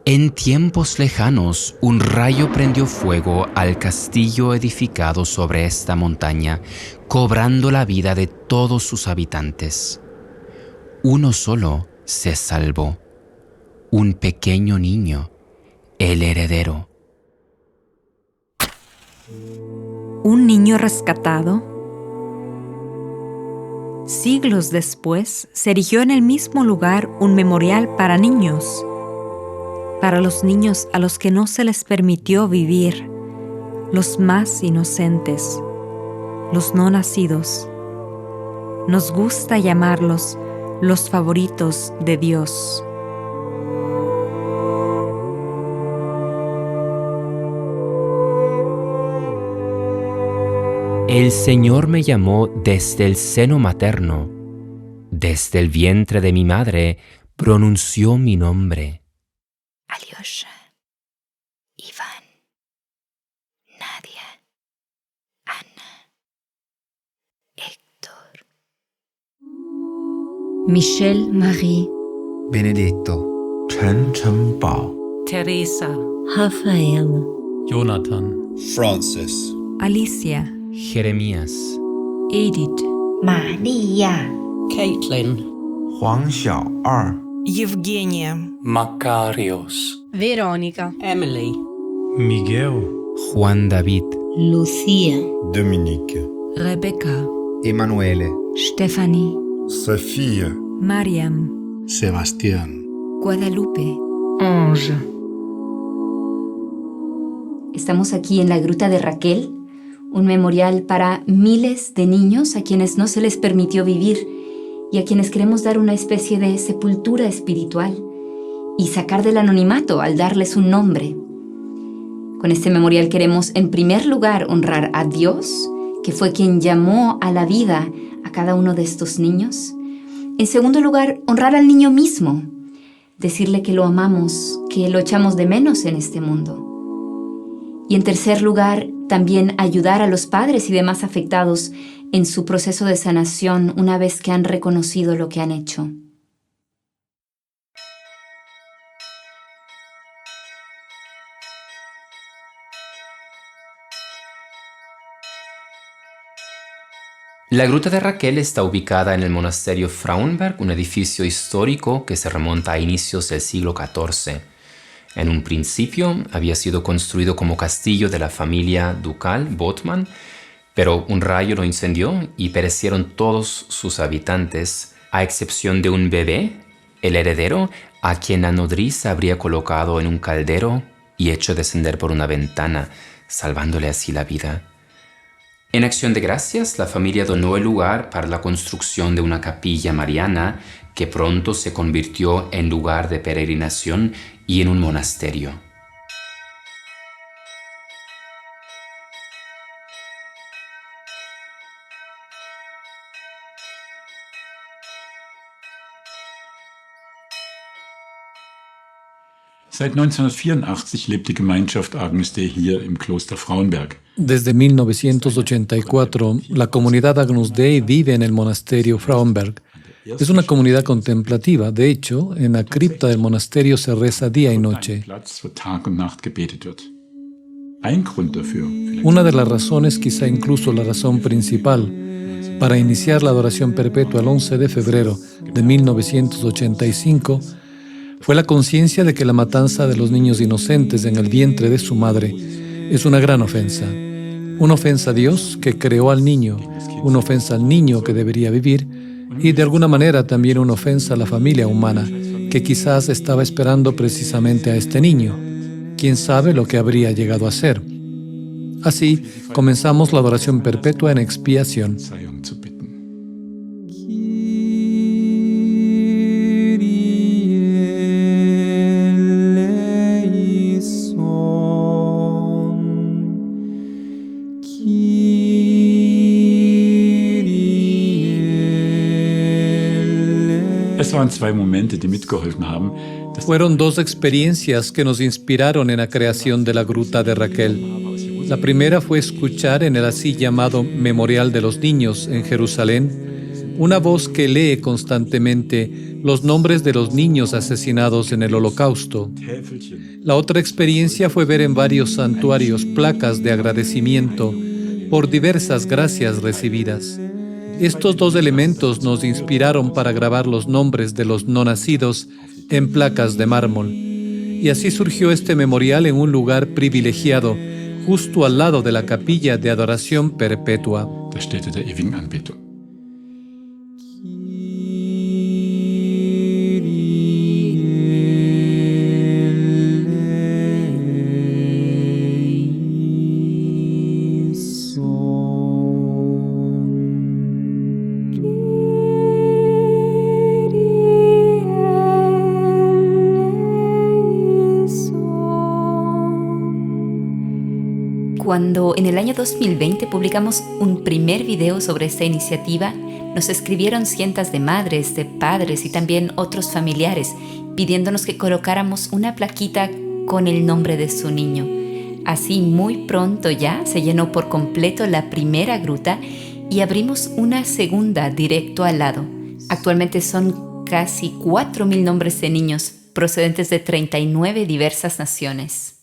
En tiempos lejanos, un rayo prendió fuego al castillo edificado sobre esta montaña, cobrando la vida de todos sus habitantes. Uno solo se salvó, un pequeño niño, el heredero. Un niño rescatado. Siglos después, se erigió en el mismo lugar un memorial para niños a los que no se les permitió vivir, los más inocentes, los no nacidos. Nos gusta llamarlos los favoritos de Dios. El Señor me llamó desde el seno materno, desde el vientre de mi madre pronunció mi nombre. Alyosha, Ivan, Nadia, Anna, Héctor, Michelle Marie, Benedetto, Chen Bao, Teresa, Rafael, Jonathan, Francis, Alicia, Jeremías, Edith, 玛利亚 Caitlin, 黄小二 Евгения, Makarios, Veronica, Emily, Miguel, Juan David, Lucía, Dominique, Rebecca, Emanuele, Stephanie, Sophie, Mariam, Sebastián, Guadalupe. Ange. Estamos aquí en la Gruta de Raquel, un memorial para miles de niños a quienes no se les permitió vivir y a quienes queremos dar una especie de sepultura espiritual y sacar del anonimato al darles un nombre. Con este memorial queremos, en primer lugar, honrar a Dios, que fue quien llamó a la vida a cada uno de estos niños. En segundo lugar, honrar al niño mismo, decirle que lo amamos, que lo echamos de menos en este mundo. Y en tercer lugar, también ayudar a los padres y demás afectados en su proceso de sanación una vez que han reconocido lo que han hecho. La Gruta de Raquel está ubicada en el monasterio Frauenberg, un edificio histórico que se remonta a inicios del siglo XIV. En un principio había sido construido como castillo de la familia ducal Bothmann, pero un rayo lo incendió y perecieron todos sus habitantes, a excepción de un bebé, el heredero, a quien la nodriza habría colocado en un caldero y hecho descender por una ventana, salvándole así la vida. En acción de gracias, la familia donó el lugar para la construcción de una capilla mariana que pronto se convirtió en lugar de peregrinación y en un monasterio. Seit 1984 lebt die Gemeinschaft Agnus Dei hier im Kloster Frauenberg. Desde 1984, la comunidad Agnus Dei vive en el monasterio Frauenberg. Es una comunidad contemplativa. De hecho, en la cripta del monasterio se reza día y noche. Una de las razones, quizá incluso la razón principal, para iniciar la adoración perpetua el 11 de febrero de 1985 fue la conciencia de que la matanza de los niños inocentes en el vientre de su madre es una gran ofensa. Una ofensa a Dios que creó al niño, una ofensa al niño que debería vivir y de alguna manera también una ofensa a la familia humana que quizás estaba esperando precisamente a este niño. ¿Quién sabe lo que habría llegado a ser? Así comenzamos la adoración perpetua en expiación. Fueron dos experiencias que nos inspiraron en la creación de la Gruta de Raquel. La primera fue escuchar en el así llamado Memorial de los Niños en Jerusalén una voz que lee constantemente los nombres de los niños asesinados en el Holocausto. La otra experiencia fue ver en varios santuarios placas de agradecimiento por diversas gracias recibidas. Estos dos elementos nos inspiraron para grabar los nombres de los no nacidos en placas de mármol. Y así surgió este memorial en un lugar privilegiado, justo al lado de la capilla de adoración perpetua. Der Stätte der ewigen Anbetung. Cuando en el año 2020 publicamos un primer video sobre esta iniciativa, nos escribieron cientos de madres, de padres y también otros familiares pidiéndonos que colocáramos una plaquita con el nombre de su niño. Así, muy pronto ya se llenó por completo la primera gruta y abrimos una segunda directo al lado. Actualmente son casi 4.000 nombres de niños procedentes de 39 diversas naciones.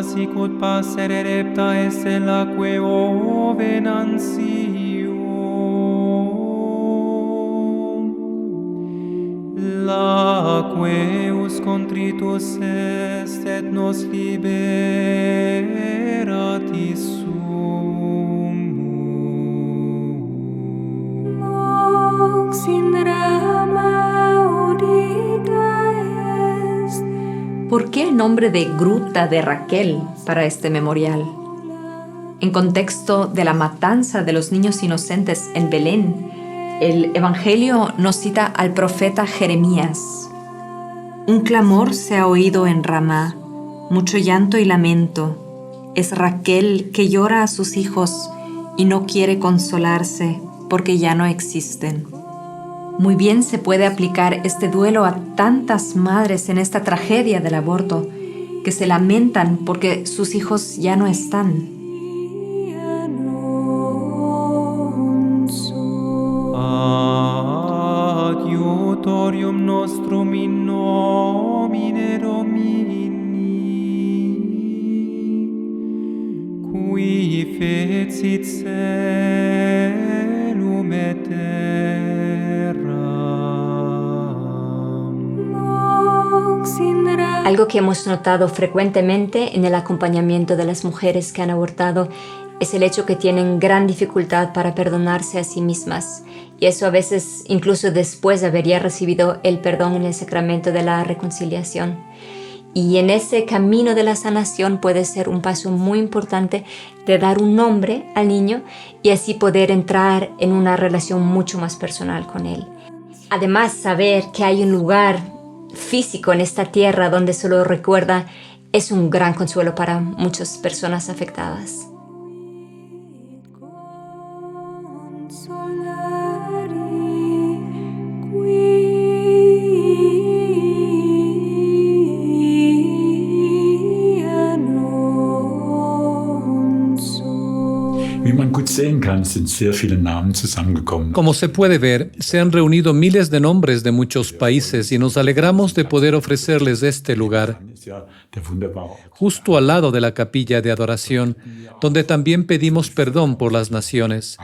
Sicut passere repta esse laque ovenantium. Laqueus contritus est et nos liberati sumus. Nox in rama audita est. ¿Por qué el nombre de Gruta de Raquel para este memorial? En contexto de la matanza de los niños inocentes en Belén, el Evangelio nos cita al profeta Jeremías. Un clamor se ha oído en Ramá, mucho llanto y lamento. Es Raquel que llora a sus hijos y no quiere consolarse porque ya no existen. Muy bien se puede aplicar este duelo a tantas madres en esta tragedia del aborto que se lamentan porque sus hijos ya no están. Adiutorium nostrum in nomine Domini, qui fecit celum et Algo que hemos notado frecuentemente en el acompañamiento de las mujeres que han abortado es el hecho que tienen gran dificultad para perdonarse a sí mismas, y eso a veces incluso después de haber ya recibido el perdón en el sacramento de la reconciliación. Y en ese camino de la sanación puede ser un paso muy importante de dar un nombre al niño y así poder entrar en una relación mucho más personal con él. Además, saber que hay un lugar físico en esta tierra donde se lo recuerda es un gran consuelo para muchas personas afectadas. Como se puede ver, se han reunido miles de nombres de muchos países y nos alegramos de poder ofrecerles este lugar, justo al lado de la capilla de adoración, donde también pedimos perdón por las naciones.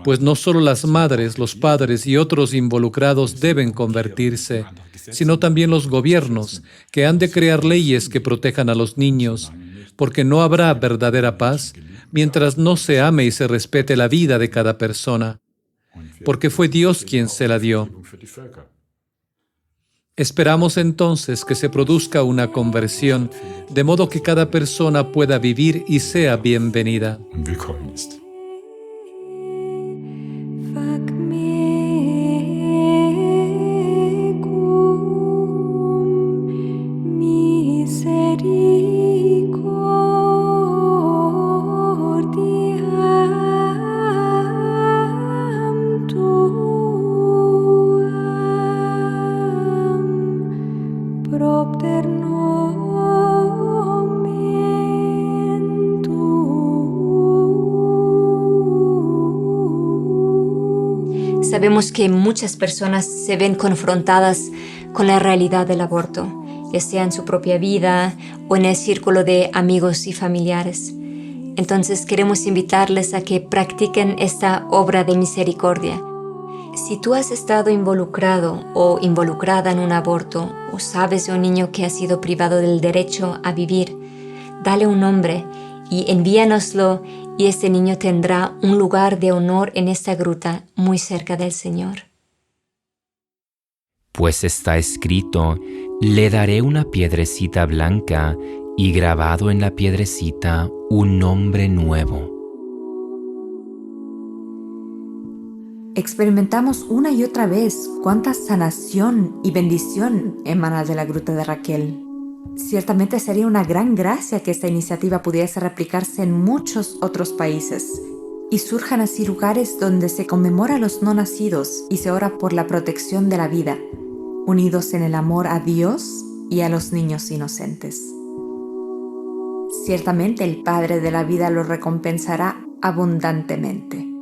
Pues no solo las madres, los padres y otros involucrados deben convertirse, sino también los gobiernos, que han de crear leyes que protejan a los niños, porque no habrá verdadera paz mientras no se ame y se respete la vida de cada persona, porque fue Dios quien se la dio. Esperamos entonces que se produzca una conversión, de modo que cada persona pueda vivir y sea bienvenida. Fac mecum misericordiam tuam propter nomen tuum. Sabemos que muchas personas se ven confrontadas con la realidad del aborto, ya sea en su propia vida o en el círculo de amigos y familiares. Entonces queremos invitarles a que practiquen esta obra de misericordia. Si tú has estado involucrado o involucrada en un aborto o sabes de un niño que ha sido privado del derecho a vivir, dale un nombre y envíanoslo, y este niño tendrá un lugar de honor en esta gruta muy cerca del Señor. Pues está escrito: le daré una piedrecita blanca y grabado en la piedrecita un nombre nuevo. Experimentamos una y otra vez cuánta sanación y bendición emana de la Gruta de Raquel. Ciertamente sería una gran gracia que esta iniciativa pudiese replicarse en muchos otros países y surjan así lugares donde se conmemora a los no nacidos y se ora por la protección de la vida, unidos en el amor a Dios y a los niños inocentes. Ciertamente el Padre de la vida lo recompensará abundantemente.